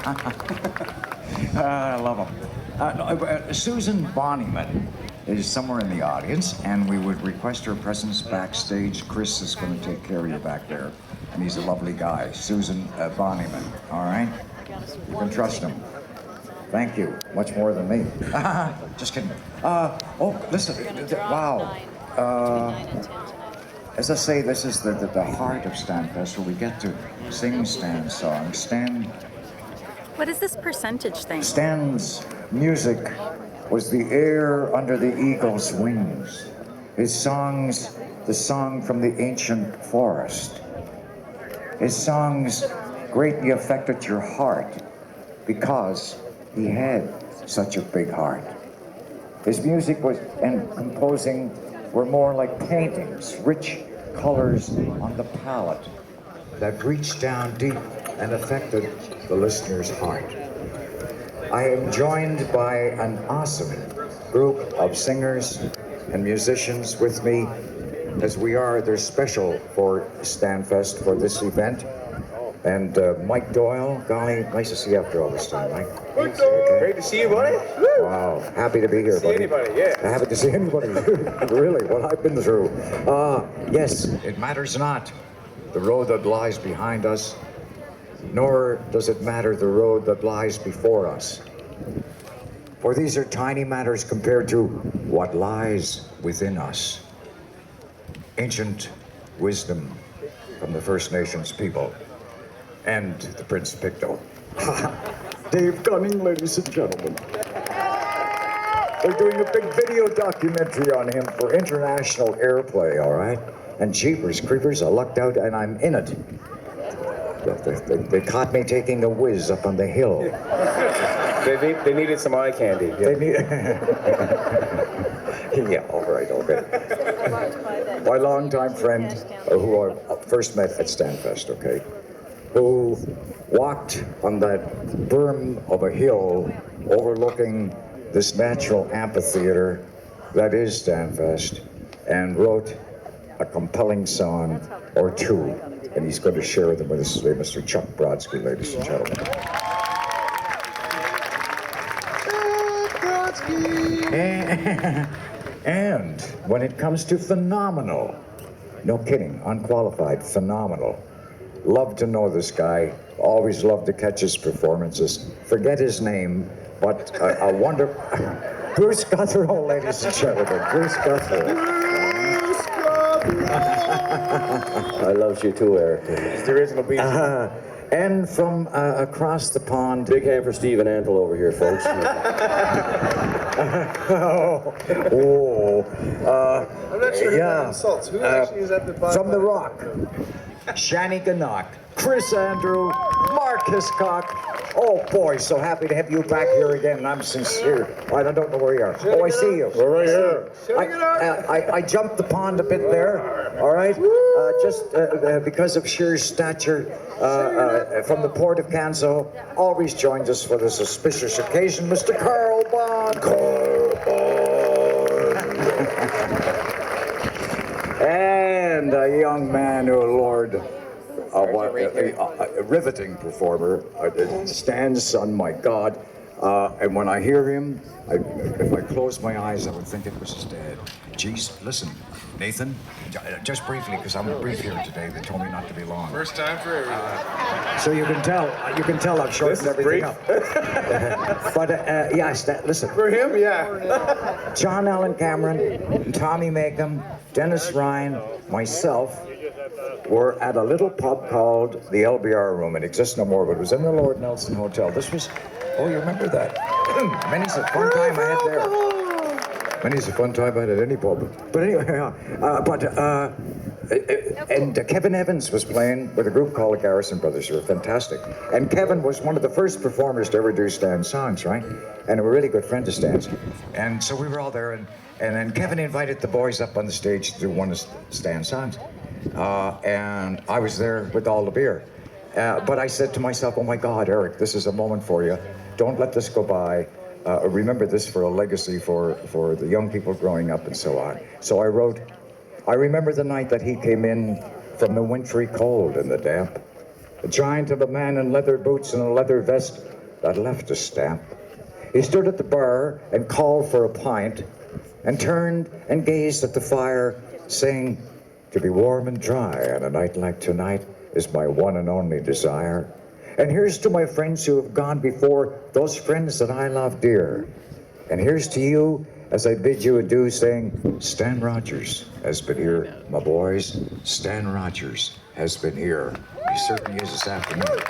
I love him. Susan Bonnyman is somewhere in the audience, and we would request her presence backstage. Chris is going to take care of you back there, and he's a lovely guy. Susan Bonnyman, all right? You can trust him. Thank you. Much more than me. Just kidding. Listen. Wow. As I say, this is the heart of Stanfest, where we get to sing Stan's songs. What is this percentage thing? Stan's music was the air under the eagle's wings. His songs, the song from the ancient forest. His songs greatly affected your heart because he had such a big heart. His music and composing were more like paintings, rich colors on the palette that reached down deep and affected the listener's heart. I am joined by an awesome group of singers and musicians with me, as we are, they're special for Stanfest, for this event. And Mike Doyle, golly, nice to see you after all this time, Mike. Okay. Great to see you, buddy. Woo. Wow, happy to be here, buddy. Anybody, yeah. Happy to see anybody. Really, what I've been through. Yes, it matters not the road that lies behind us, nor does it matter the road that lies before us. For these are tiny matters compared to what lies within us. Ancient wisdom from the First Nations people and the Prince Picto. Dave Gunning, ladies and gentlemen. They're doing a big video documentary on him for international airplay, all right? And jeepers creepers, I lucked out and I'm in it. They caught me taking a whiz up on the hill. They needed some eye candy. Yeah. They need... Yeah, all right, okay. My longtime friend, who I first met at Stanfest, okay, who walked on that berm of a hill overlooking this natural amphitheater that is Stanfest, and wrote a compelling song or two, and he's going to share them with us today, Mr. Chuck Brodsky, ladies and gentlemen. And when it comes to phenomenal, no kidding, unqualified, phenomenal, love to know this guy, always love to catch his performances, forget his name, but I wonder, Bruce Guthrie, ladies and gentlemen, Bruce Guthrie. I love you too, Eric. It's the original beat. And from across the pond. Big hand for Steve and Antle over here, folks. I'm not sure yeah. who insults. Who actually is at the bottom? From the Rock, Shani Gannock, Chris Andrew, Mark Hiscock. Oh boy, so happy to have you back here again, and I'm sincere. I don't know where you are. Oh, I see you. We're right here. I jumped the pond a bit there, all right? Just because of sheer stature, from the port of Canso, always joins us for this auspicious occasion, Mr. Carl Bond. Carl Bond. And a young man who, Lord, a riveting performer, Stan's son, my God. And when I hear him, if I close my eyes, I would think it was his dad. Geez, listen, Nathan, just briefly, because I'm brief here today. They told me not to be long. First time for everything. So you can tell I've shortened everything up. But yes, listen. For him, yeah. John Allen Cameron, Tommy Makem, Dennis Ryan, myself, were at a little pub called the LBR Room. It exists no more, but it was in the Lord Nelson Hotel. This was, oh, you remember that? Many's a fun time I had there. Many's a fun time I had at any pub. But anyway, and Kevin Evans was playing with a group called the Garrison Brothers, who were fantastic. And Kevin was one of the first performers to ever do Stan's songs, right? And a really good friend of Stan's. And so we were all there, and then Kevin invited the boys up on the stage to do one of Stan's songs. And I was there with all the beer. But I said to myself, oh my God, Eric, this is a moment for you. Don't let this go by. Remember this for a legacy for the young people growing up and so on. So I wrote, I remember the night that he came in from the wintry cold and the damp. a giant of a man in leather boots and a leather vest that left a stamp. He stood at the bar and called for a pint and turned and gazed at the fire, saying, "To be warm and dry on a night like tonight is my one and only desire. And here's to my friends who have gone before, those friends that I love dear. And here's to you as I bid you adieu, saying, Stan Rogers has been here, my boys. Stan Rogers has been here. He certainly is this afternoon."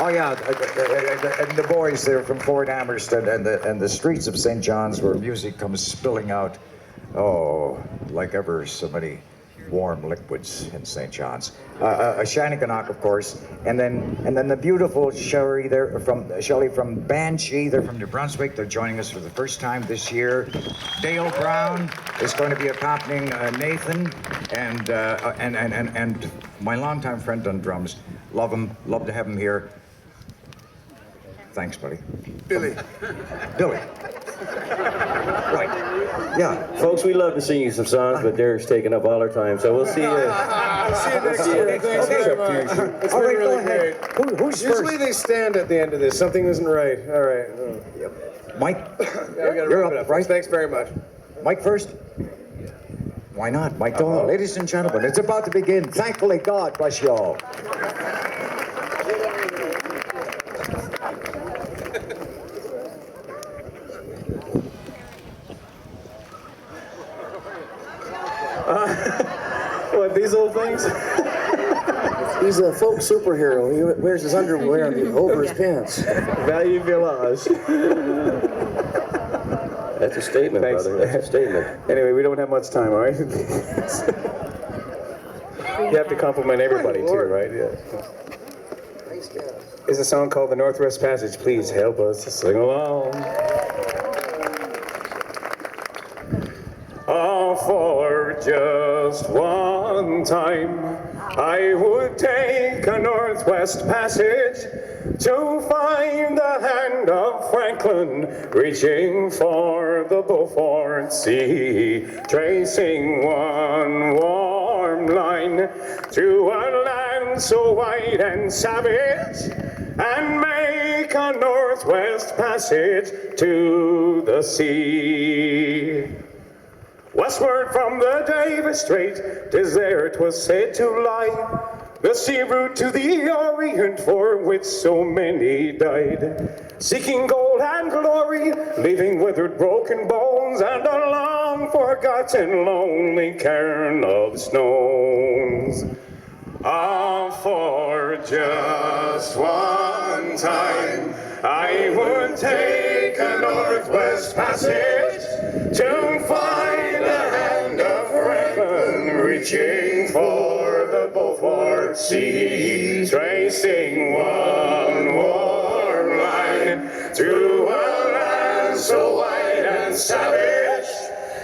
Oh yeah, and the boys there from Fort Amherst and the streets of St. John's, where music comes spilling out, oh, like ever so many warm liquids in St. John's. A Shanneconock, of course, and then the beautiful Shelley from Banshee. They're from New Brunswick. They're joining us for the first time this year. Dale Brown is going to be accompanying Nathan, and my longtime friend on drums. Love him. Love to have him here. Thanks, buddy. Billy. Right. Yeah. Folks, we love to sing you some songs, but Derek's taking up all our time, so we'll see you. See you next year. Thanks very much. It's All been right, really go ahead. great. Who's Usually first? they stand at the end of this. Something isn't right. All right. Mike? Yeah, we gotta You're wrap it up, right? Thanks very much. Mike first? Why not? Mike Doyle. Ladies and gentlemen, it's about to begin. Thankfully, God bless you all. What, these old things? He's a folk superhero. He wears his underwear over his pants. Value Village. That's a statement, Thanks. brother. That's a statement. Anyway, we don't have much time, all right? You have to compliment everybody too, right? Yeah. It's a song called The Northwest Passage. Please help us to sing along. Oh, for just one time, I would take a Northwest Passage to find the hand of Franklin reaching for the Beaufort Sea, tracing one warm line through a land so wide and savage, and make a Northwest Passage to the sea. Westward from the Davis Strait, 'tis there 'twas said to lie, the sea route to the Orient for which so many died, seeking gold and glory, leaving withered broken bones and a long forgotten lonely cairn of stones. Ah, for just one time I would take a Northwest Passage to find the hand of Franklin reaching for the Beaufort Sea, tracing one warm line through a land so wide and savage,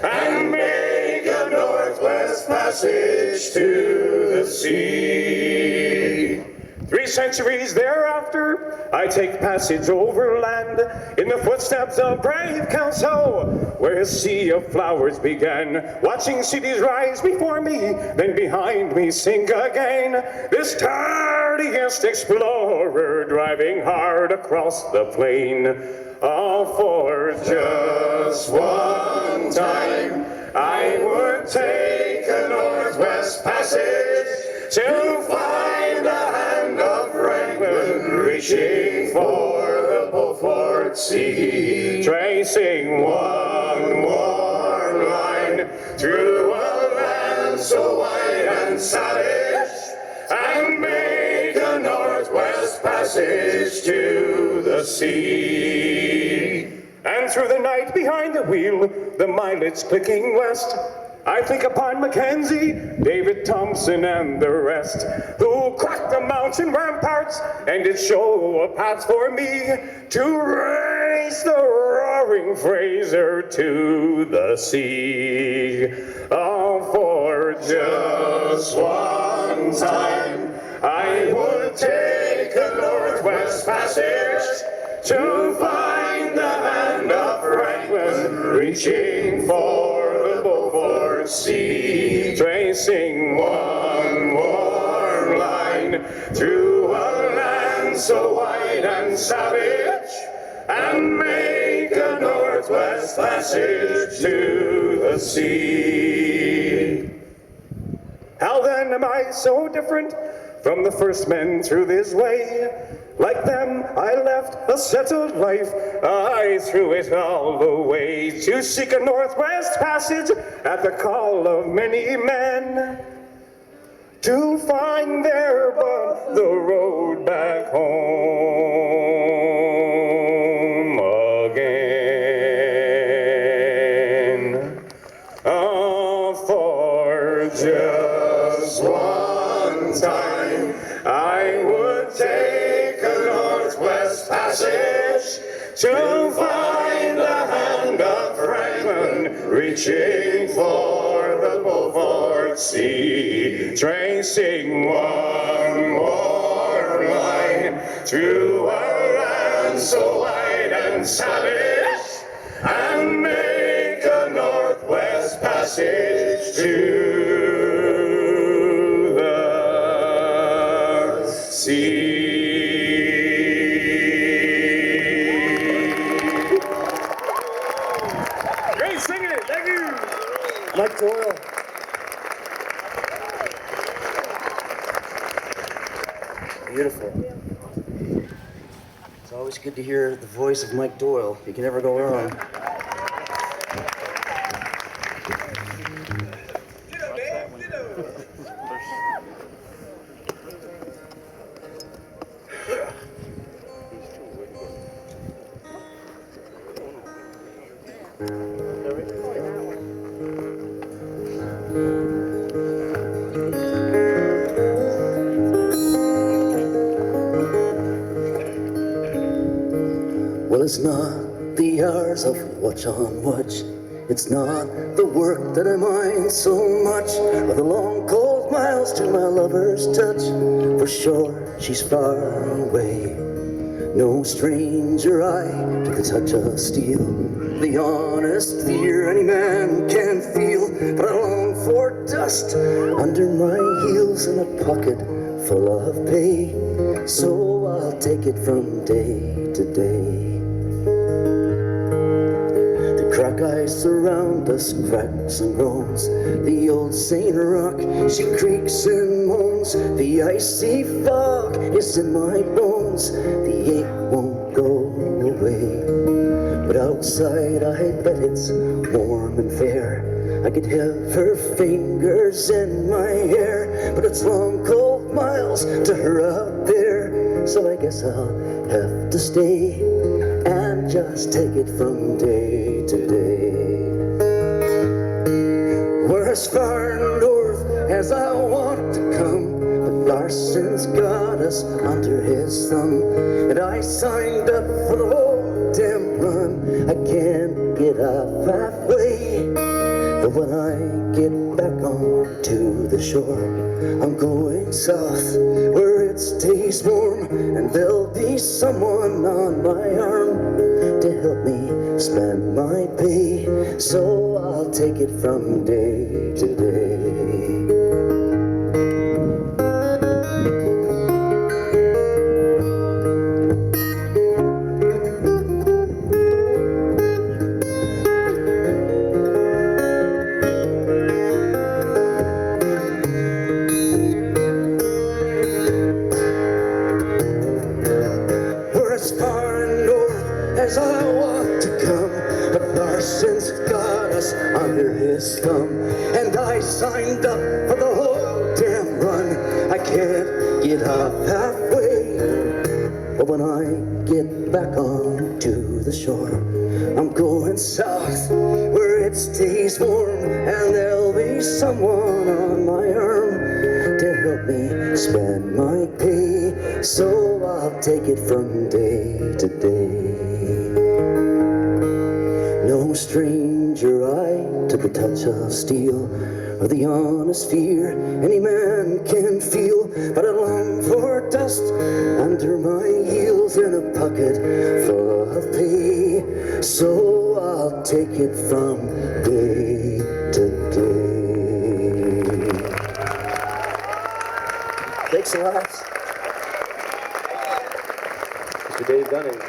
and make a Northwest Passage to the sea. 3 centuries thereafter, I take passage overland in the footsteps of brave Kelso, where a sea of flowers began, watching cities rise before me, then behind me sink again. This tardiest explorer driving hard across the plain. Oh, for just one time, I would take a Northwest Passage to find the hand of Franklin reaching for the Beaufort Sea, tracing one warm line through a land so wide and savage, and make a Northwest Passage to the sea. And through the night behind the wheel, the mileage clicking west, I think upon Mackenzie, David Thompson, and the rest, who cracked the mountain ramparts and did show a path for me to race the roaring Fraser to the sea. Oh, for just one time, I would take a Northwest Passage to find the hand of Franklin reaching for the Beaufort Sea, tracing one warm through a land so wide and savage, and make a northwest passage to the sea. How then am I so different from the first men through this way? Like them, I left a settled life, I threw it all away to seek a northwest passage at the call of many men, to find there but the road back home again. For just one time I would take a northwest passage to find the hand of Franklin reaching for the Beaufort Sea, tracing one more line through a land so wide and savage, and make a northwest passage to the sea. Great singing, thank you. Mike Doyle. Beautiful. It's always good to hear the voice of Mike Doyle. You can never go wrong. Well, it's not the hours of watch on watch. It's not the work that I mind so much, or the long cold miles to my lover's touch. For sure, she's far away. No stranger I to the touch of steel. The honest fear any man can feel. But I long for dust under my heels and a pocket full of pay. So I'll take it from day to day. Crack ice around us cracks and groans. The old St. Rock, she creaks and moans. The icy fog is in my bones. The ache won't go away. But outside I bet it's warm and fair. I could have her fingers in my hair. But it's long cold miles to her out there. So I guess I'll have to stay and just take it from day to day. We're as far north as I want to come, but Larson's got us under his thumb. And I signed up for the whole damn run. I can't get off halfway. But when I get back onto the shore, I'm going south where it stays warm, and there'll be someone on my arm to help me spend my pay. So I'll take it from day to day. As I want to come, but Larson's got us under his thumb. And I signed up for the whole damn run. I can't get off halfway. But when I get back onto the shore, I'm going south where it stays warm, and there'll be someone on my arm to help me spend my pay. So I'll take it from day to day. No stranger I to the touch of steel, or the honest fear any man can feel. But I long for dust under my heels and a pocket full of pay. So I'll take it from day to day. Thanks. Thanks a lot. Mr. Dave Gunning.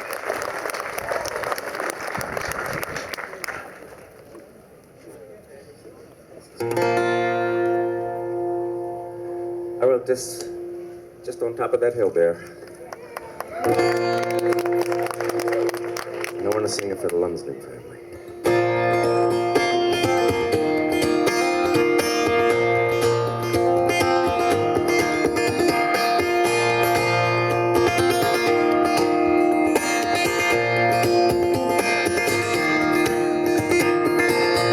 I wrote this just on top of that hill there. And I want to sing it for the Lumsden family.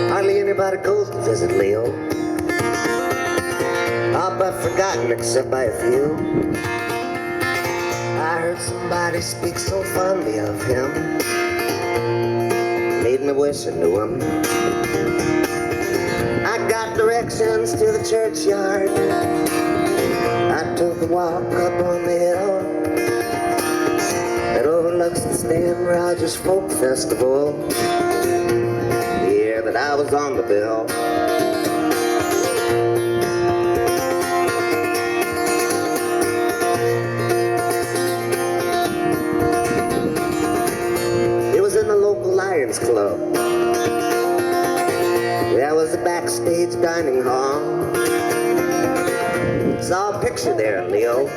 Hardly anybody goes to visit Leo. All but forgotten except by a few. I heard somebody speak so fondly of him. Made me wish I knew him. I got directions to the churchyard. I took a walk up on the hill that overlooks the Stan Rogers Folk Festival. The year that I was on the bill. In the local Lions Club. There was a backstage dining hall. Saw a picture there, Leo.